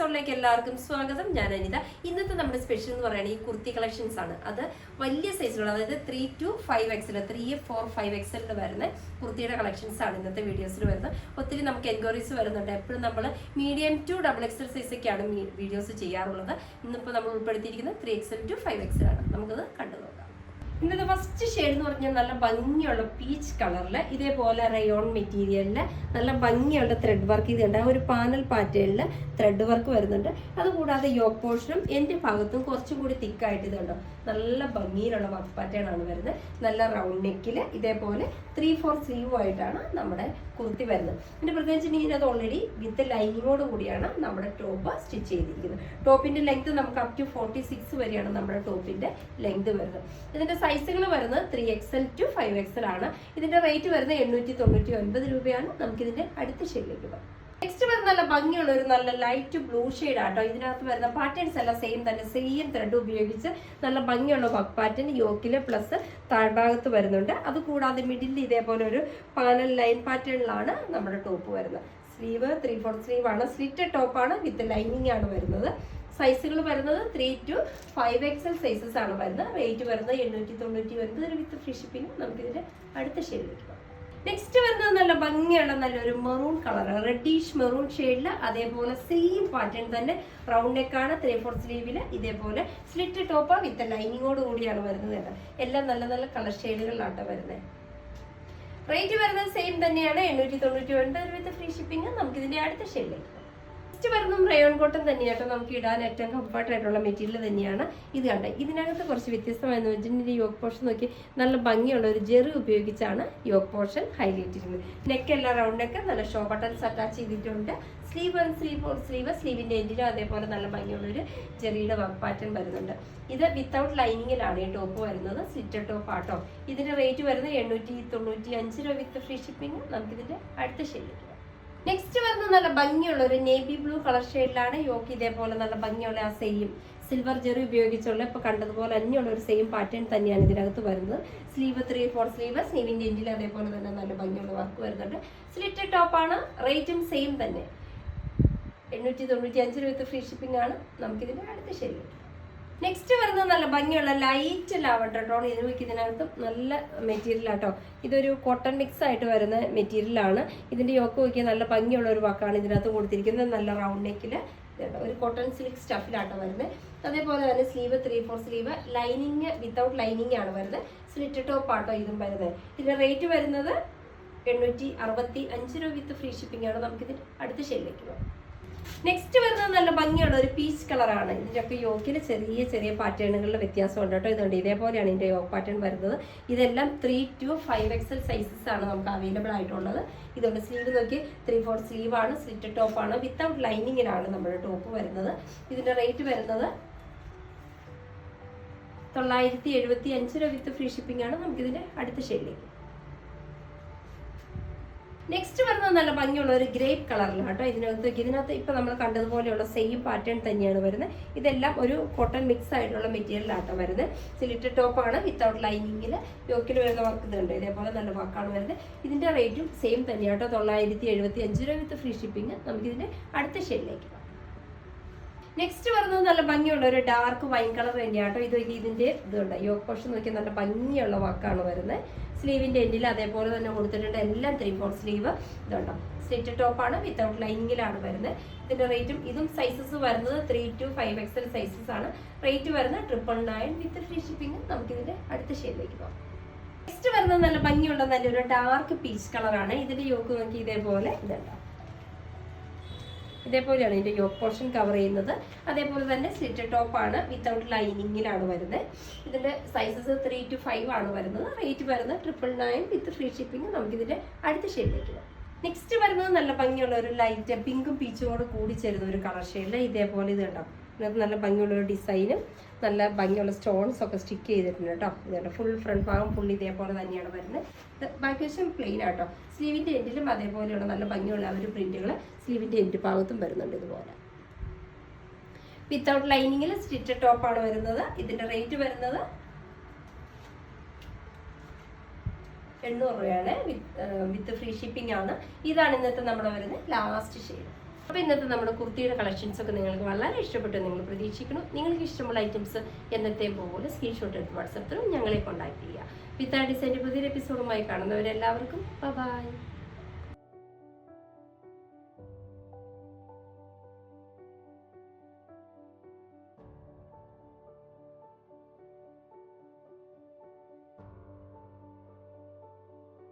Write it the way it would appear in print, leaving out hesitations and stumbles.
എപ്പിസോഡിലേക്ക് എല്ലാവർക്കും സ്വാഗതം. ഞാൻ അനിത. ഇന്നത്തെ നമ്മുടെ സ്പെഷ്യൽ എന്ന് പറയുന്നത് ഈ കുർത്തി കളക്ഷൻസ് ആണ്. അത് വലിയ സൈസിലുള്ള, അതായത് 3 to 5XL, 3, 4, 5XL വരുന്ന കുർത്തിയുടെ കളക്ഷൻസ് ആണ് ഇന്നത്തെ വീഡിയോസിൽ വരുന്നത്. ഒത്തിരി നമുക്ക് എൻക്വയറീസ് വരുന്നുണ്ട്. എപ്പോഴും നമ്മൾ മീഡിയം ടു XXL സൈസൊക്കെയാണ് വീഡിയോസ് ചെയ്യാറുള്ളത്. ഇന്നിപ്പോൾ നമ്മൾ ഉൾപ്പെടുത്തിയിരിക്കുന്നത് 3XL to 5XL ആണ്. നമുക്കത് കണ്ടു നോക്കാം. ഇന്നത്തെ ഫസ്റ്റ് ഷെയ്ഡ് എന്ന് പറഞ്ഞാൽ നല്ല ഭംഗിയുള്ള പീച്ച് കളറിൽ ഇതേപോലെ റയോൺ മെറ്റീരിയലിൽ നല്ല ഭംഗിയുള്ള ത്രെഡ് വർക്ക് ഇതുണ്ട്. ഒരു പാനൽ പാറ്റേണിൽ ത്രെഡ് വർക്ക് വരുന്നുണ്ട്. അതുകൂടാതെ യോക്ക് പോർഷനും എൻ്റെ ഭാഗത്തും കുറച്ചും കൂടി തിക്കായിട്ട് ഇതുണ്ടോ നല്ല ഭംഗിയിലുള്ള വർക്ക് പാറ്റേൺ ആണ് വരുന്നത്. നല്ല റൗണ്ട് നെക്കിൽ ഇതേപോലെ 3/4 സ്ലീവ് ആയിട്ടാണ് നമ്മുടെ കുർത്തി വരുന്നത്. പിന്നെ പ്രത്യേകിച്ച് അത് ഓൾറെഡി വിത്ത് ലൈനിങ്ങോട് കൂടിയാണ് നമ്മുടെ ടോപ്പ് സ്റ്റിച്ച് ചെയ്തിരിക്കുന്നത്. ടോപ്പിന്റെ ലെങ്ത് നമുക്ക് അപ് ടു 46 വരെയാണ് നമ്മുടെ ടോപ്പിന്റെ ലെങ്ത് വരുന്നത്. ഇതിന്റെ സൈസുകൾ വരുന്നത് 3XL to 5XL ആണ്. ഇതിന്റെ റേറ്റ് വരുന്നത് 899 രൂപയാണ്. നമുക്കിതിന്റെ അടുത്ത ഷെയ്ഡിലേക്ക് പോകാം. നെക്സ്റ്റ് വരുന്ന നല്ല ഭംഗിയുള്ള ഒരു നല്ല ലൈറ്റ് ബ്ലൂ ഷെയ്ഡ് ആട്ടോ. ഇതിനകത്ത് വരുന്ന പാറ്റേൺസ് എല്ലാം സെയിം തന്നെ, സെയിം ത്രെഡ് ഉപയോഗിച്ച് നല്ല ഭംഗിയുള്ള വർക്ക് പാറ്റേൺ യോക്കില് പ്ലസ് താഴ്ഭാഗത്ത് വരുന്നുണ്ട്. അതുകൂടാതെ മിഡിൽ ഇതേപോലെ ഒരു പാനൽ ലൈൻ പാറ്റേണിലാണ് നമ്മുടെ ടോപ്പ് വരുന്നത്. സ്ലീവ് 3/4 സ്ലീവ് ആണ്. സ്ലിറ്റ് ടോപ്പാണ് വിത്ത് ലൈനിങ് ആണ് വരുന്നത്. സൈസുകൾ വരുന്നത് 3 to 5XL സൈസസ് ആണ് വരുന്നത്. റേറ്റ് വരുന്നത് 899 വിത്ത് ഫ്രീ ഷിപ്പിംഗ്. നമുക്കിതിന്റെ അടുത്ത ഷെയ്ഡിലേക്ക് പോകാം. നെക്സ്റ്റ് വരുന്നത് നല്ല ഭംഗിയുള്ള നല്ലൊരു മെറൂൺ കളർ, റെഡിഷ് മെറൂൺ ഷെയ്ഡിൽ അതേപോലെ സെയിം പാറ്റേൺ തന്നെ റൗണ്ട് നെക്കാണ്. 3/4 സ്ലീവില് ഇതേപോലെ സ്ലിറ്റ് ടോപ്പ് വിത്ത് ലൈനിങ്ങോട് കൂടിയാണ് വരുന്നത്. എല്ലാം നല്ല നല്ല കളർ ഷെയ്ഡുകളിലാട്ടോ വരുന്നത്. റേറ്റ് വരുന്നത് സെയിം തന്നെയാണ്, 899 വിത്ത് ഫ്രീ ഷിപ്പിംഗ്. നമുക്കിതിന്റെ അടുത്ത ഷെയ്ഡിലേക്ക് നെക്സ്റ്റ് വരുന്നതും റയോൺ കോട്ടൺ തന്നെയാട്ടോ. നമുക്ക് ഇടാൻ ഏറ്റവും കംഫർട്ട് ആയിട്ടുള്ള മെറ്റീരിയൽ തന്നെയാണ്. ഇത് കണ്ട ഇതിനകത്ത് കുറച്ച് വ്യത്യസ്തമായെന്ന് വെച്ചിട്ടുണ്ടെങ്കിൽ യോക്ക് പോർഷൻ നോക്കി നല്ല ഭംഗിയുള്ള ഒരു ജെറി ഉപയോഗിച്ചാണ് യോക്ക് പോർഷൻ ഹൈലൈറ്റ് ചെയ്യുന്നത്. നെക്ക് എല്ലാം റൗണ്ട് നെക്ക്, നല്ല ഷോ ബട്ടൺസ് അറ്റാച്ച് ചെയ്തിട്ടുണ്ട്. സ്ലീവ് ആൻഡ് സ്ലീവ് സ്ലീവിന്റെ എൻഡിലും അതേപോലെ നല്ല ഭംഗിയുള്ള ഒരു ജെറിയുടെ വർക്ക് പാറ്റേൺ വരുന്നുണ്ട്. ഇത് വിത്തൗട്ട് ലൈനിങ്ങിലാണ് ഈ ടോപ്പ് വരുന്നത്. സ്ലിറ്റർ ടോപ്പ് ആട്ടോ. ഇതിന്റെ റേറ്റ് വരുന്നത് 895 രൂപ വിത്ത് ഫ്രീ ഷിപ്പിംഗ്. നമുക്കിതിന്റെ അടുത്ത ഷെയ്ഡിലേക്ക്. നെക്സ്റ്റ് വരുന്നത് നല്ല ഭംഗിയുള്ള ഒരു നേവി ബ്ലൂ കളർ ഷെയ്ഡിലാണ്. യോക്ക് ഇതേപോലെ നല്ല ഭംഗിയുള്ള ആ സെയിം സിൽവർ ജെറി ഉപയോഗിച്ചുള്ള ഇപ്പൊ കണ്ടതുപോലെ തന്നെയുള്ള ഒരു സെയിം പാറ്റേൺ തന്നെയാണ് ഇതിനകത്ത് വരുന്നത്. സ്ലീവ് 3/4 സ്ലീവ്, സ്ലീവിന്റെ എൻഡിൽ അതേപോലെ തന്നെ നല്ല ഭംഗിയുള്ള വർക്ക് വരുന്നുണ്ട്. സ്ലിറ്റ് ടോപ്പാണ്. റേറ്റും സെയിം തന്നെ, 895 വിത്ത് ഫ്രീ ഷിപ്പിംഗ് ആണ്. നമുക്കിതിന്റെ അടുത്ത ഷെയ്ഡ്. നെക്സ്റ്റ് വരുന്നത് നല്ല ഭംഗിയുള്ള ലൈറ്റ് ലാവണ്ടർ ടോൺ. ഇതിനകത്ത് നല്ല മെറ്റീരിയൽ ആട്ടോ. ഇതൊരു കോട്ടൺ മിക്സ് ആയിട്ട് വരുന്ന മെറ്റീരിയലാണ്. ഇതിന്റെ യോക്ക് നോക്കിയാൽ നല്ല ഭംഗിയുള്ള ഒരു വാക്കാണ് ഇതിനകത്ത് കൊടുത്തിരിക്കുന്നത്. നല്ല റൗണ്ട് നെക്കിൽ ഒരു കോട്ടൺ സിൽക്ക് സ്റ്റഫിലാട്ടോ വരുന്നത്. അതേപോലെ തന്നെ sleeve 3/4 sleeve, lining without lining ആണ് വരുന്നത്. സ്ലിറ്റ് ടോപ്പ് ആട്ടോ ഇതും വരുന്നത്. ഇതിന്റെ റേറ്റ് വരുന്നത് 865 രൂപ വിത്ത് ഫ്രീ ഷിപ്പിംഗ് ആണ്. നമുക്കിതിന്റെ അടുത്ത ഷെയ്ഡിലേക്ക് പോകാം. നെക്സ്റ്റ് വരുന്നത് നല്ല ഭംഗിയുള്ള ഒരു പീച്ച് കളറാണ്. ഇതിൻ്റെയൊക്കെ യോക്കിൽ ചെറിയ ചെറിയ പാറ്റേണുകളിൽ വ്യത്യാസമുണ്ട് കേട്ടോ. ഇതുകൊണ്ട് ഇതേപോലെയാണ് ഇതിൻ്റെ യോക്ക് പാറ്റേൺ വരുന്നത്. ഇതെല്ലാം 3 to 5XL സൈസസ് ആണ് നമുക്ക് അവൈലബിൾ ആയിട്ടുള്ളത്. ഇതുകൊണ്ട് സ്ലീവ് നോക്കി 3/4 സ്ലീവ് ആണ്. സ്ലിറ്റ് ടോപ്പാണ്. വിത്തൗട്ട് ലൈനിങ്ങിലാണ് നമ്മുടെ ടോപ്പ് വരുന്നത്. ഇതിൻ്റെ റേറ്റ് വരുന്നത് 975 രൂപ വിത്ത് ഫ്രീ ഷിപ്പിംഗ് ആണ്. നമുക്കിതിൻ്റെ അടുത്ത ഷെയ്ഡിലേക്ക്. നെക്സ്റ്റ് വരുന്നത് നല്ല ഭംഗിയുള്ള ഒരു ഗ്രേപ്പ് കളറിലാണ് കേട്ടോ. ഇതിനകത്ത് ഇപ്പൊ നമ്മൾ കണ്ടതുപോലെയുള്ള സെയിം പാറ്റേൺ തന്നെയാണ് വരുന്നത്. ഇതെല്ലാം ഒരു കോട്ടൺ മിക്സ് ആയിട്ടുള്ള മെറ്റീരിയലാട്ടോ വരുന്നത്. സ്ലിറ്റ് ടോപ്പാണ് വിത്തൗട്ട് ലൈനിങ്ങിൽ. യോക്കിൽ വരുന്ന വർക്ക് ഇതുണ്ട്. ഇതേപോലെ നല്ല വർക്കാണ് വരുന്നത്. ഇതിന്റെ റേറ്റും സെയിം തന്നെയാട്ടോ, 975 രൂപ വിത്ത് ഫ്രീ ഷിപ്പിംഗ്. നമുക്കിതിന്റെ അടുത്ത ഷെയ്ഡിലേക്ക് പോകാം. നെക്സ്റ്റ് വരുന്നത് നല്ല ഭംഗിയുള്ള ഒരു ഡാർക്ക് വൈൻ കളർ തന്നെയാട്ടോ. ഇതിന്റെ ഇതുണ്ട്. യോക്ക് പോർഷൻ നോക്കിയാൽ നല്ല ഭംഗിയുള്ള വർക്കാണ് വരുന്നത്. സ്ലീവിന്റെ എൻഡിൽ അതേപോലെ തന്നെ കൊടുത്തിട്ടുണ്ട്. എല്ലാം 3/4 സ്ലീവ്. ഇതുണ്ടോ സ്ലിറ്റ് ടോപ്പാണ് വിത്തൗട്ട് ലൈനിങ്ങിലാണ് വരുന്നത്. ഇതിന്റെ റേറ്റും ഇതും സൈസസ് വരുന്നത് 3 to 5XL സൈസസ് ആണ്. റേറ്റ് വരുന്നത് 999 വിത്ത് ഫ്രീ ഷിപ്പിംഗ്. നമുക്കിതിന്റെ അടുത്ത ഷെയ്ഡിലേക്ക് പോകാം. നെക്സ്റ്റ് വരുന്നത് നല്ല ഭംഗിയുള്ള നല്ലൊരു ഡാർക്ക് പീച്ച് കളറാണ്. ഇതിന്റെ യോക്ക് നോക്കി ഇതേപോലെ ഇതുണ്ടോ ഇതേപോലെയാണ് ഇതിന്റെ യോക്ക് പോർഷൻ കവർ ചെയ്യുന്നത്. അതേപോലെ തന്നെ സ്ലിറ്റ് ടോപ്പാണ് വിത്തൗട്ട് ലൈനിങ്ങിലാണ് വരുന്നത്. ഇതിന്റെ സൈസസ് 3 to 5 ആണ് വരുന്നത്. റേറ്റ് വരുന്നത് 999 വിത്ത് ഫ്രീ ഷിപ്പിംഗ്. നമുക്കിതിന്റെ അടുത്ത ഷെയ്ഡിലേക്ക് പോകാം. നെക്സ്റ്റ് വരുന്നത് നല്ല ഭംഗിയുള്ള ഒരു ലൈറ്റ് പിങ്കും പീച്ചോട് കൂടി ചേരുന്ന ഒരു കളർ ഷെയ്ഡിൽ ഇതേപോലെ ഇത് കണ്ടോ. ഇതിനകത്ത് നല്ല ഭംഗിയുള്ള ഒരു ഡിസൈനും നല്ല ഭംഗിയുള്ള സ്റ്റോൺസ് ഒക്കെ സ്റ്റിക്ക് ചെയ്തിട്ടുണ്ട് കേട്ടോ. ഇതുണ്ട് ഫുൾ ഫ്രണ്ട് ഭാഗം ഫുൾ ഇതേപോലെ തന്നെയാണ് വരുന്നത്. ബാക്കി വശം പ്ലെയിൻ ആട്ടോ. സ്ലീവിന്റെ എൻഡിലും അതേപോലെയുള്ള നല്ല ഭംഗിയുള്ള ഒരു പ്രിന്റുകൾ സ്ലീവിന്റെ എൻഡ് ഭാഗത്തും വരുന്നുണ്ട്. ഇതുപോലെ വിത്തൗട്ട് ലൈനിങ്ങിൽ സ്റ്റിച്ച് ടോപ്പാണ് വരുന്നത്. ഇതിന്റെ റേറ്റ് വരുന്നത് 800 രൂപയാണ് വിത്ത് ഫ്രീ ഷിപ്പിംഗ് ആണ്. ഇതാണ് ഇന്നത്തെ നമ്മുടെ വരുന്നത് ലാസ്റ്റ് ഷെയ്ഡ്. അപ്പോൾ ഇന്നത്തെ നമ്മുടെ കുർത്തിയുടെ കളക്ഷൻസ് ഒക്കെ നിങ്ങൾക്ക് വളരെ ഇഷ്ടപ്പെട്ടു നിങ്ങൾ പ്രതീക്ഷിക്കുന്നു. നിങ്ങൾക്ക് ഇഷ്ടമുള്ള ഐറ്റംസ് എന്നത്തെയും പോലെ സ്ക്രീൻഷോട്ട് എടുത്ത് വാട്സാപ്പിലും ഞങ്ങളെ കോൺടാക്ട് ചെയ്യുക. വിത്ത് ആ ഡിസൈൻ്റെ പുതിയൊരു എപ്പിസോഡുമായി കാണുന്നവരെല്ലാവർക്കും ബൈ.